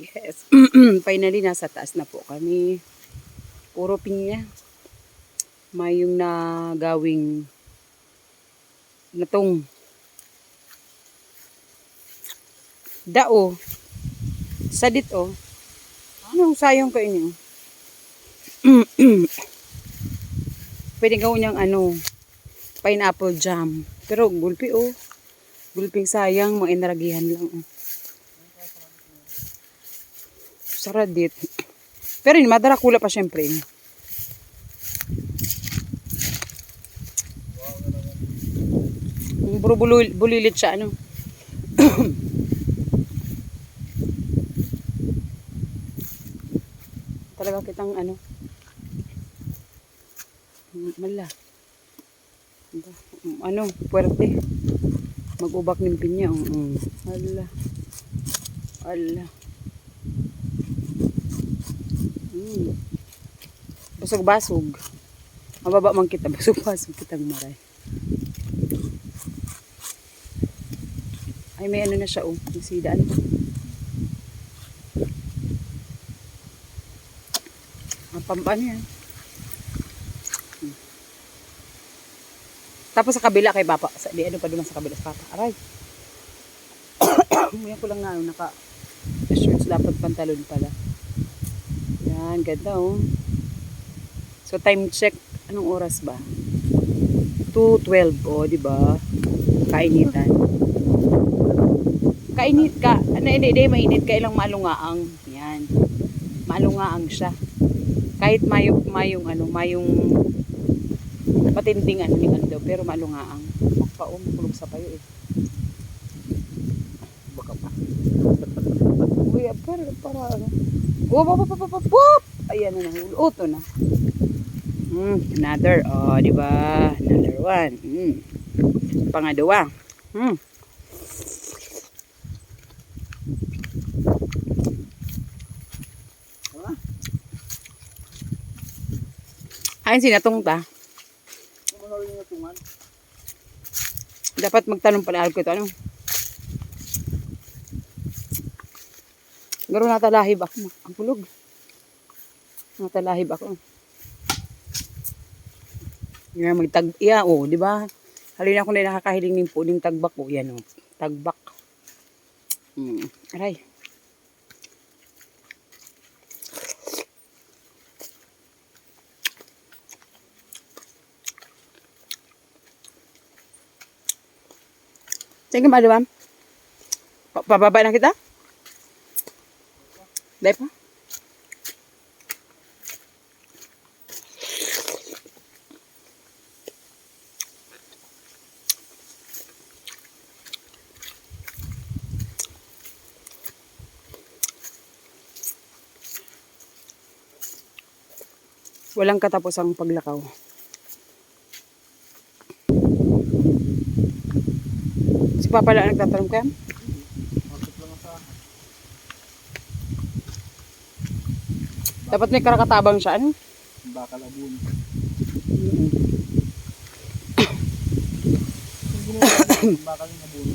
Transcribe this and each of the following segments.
Yes. Finally, nasa taas na po kami. Puro pinya. May yung nagawing natong dao. Sadit oh. Anong sayang ko inyo? Pwede gawin niyang ano, pineapple jam. Pero gulpi oh. Gulping sayang, mga inaragihan lang oh. Saradit. Pero yun, madarakula pa syempre. Buro bulilit siya ano. Talaga kitang ano. Mala. Ano, puwerte. Mag-ubak ng pinya. Ala. Ala. Basog-basog. Mababa man kita. Basog-basog kitang maray. Ay, may ano na siya, oh. May sidaan pa. Ang pampano yan. Tapos sa kabila kay Papa. Di ano pa duman sa kabila sa Papa. Aray. Ngayon ko lang na, ano, naka-shorts dapat pantalon pala. Yan, ganda, oh. So, time check. Anong oras ba? 2:12, oh, di ba? Kainitan. Kainit ka. Ano, hindi, mainit ka ilang malungaang. Yan. Malungaang siya. Kahit mayong matinding ano daw, pero malungaang. Makpaom, kulog sa payo eh. Baka pa. Uy, para ano. Wop! Ayan na, uto na. Another, oh, di ba? Another one. Pangalawa. Ayun, sinatong ta. Dapat magtanong pala ko ito, ano? Garo natalahib ako. Ang pulog. Natalahib ako. Yan, oh, di ba? Halina ko na nakakahiling ng puling tagbak ko. Yan, oh. Tagbak. Aray. Sige, maluwam. Pababa na kita? Dahil pa? Walang katapusang paglakaw. Si Papa lang nagtatanong kaya? Dapat may karakatabang siya, ano? Bakal abun. Bakal abun.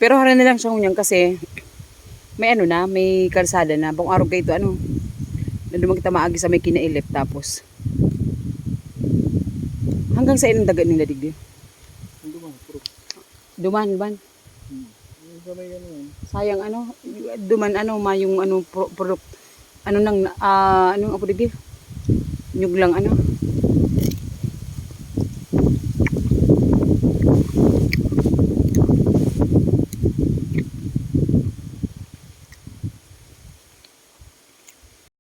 Pero haran na lang siya hunyan kasi may ano na, may kalsada na. Bang araw kayo ito, ano? Nandun kita maagi sa may kinailip tapos. Hanggang sa ilang dagat nila digdi? Duman, ban? Sayang ano, duman ano, mayong ano, ano nang, ano ako digdi? Nyug lang ano.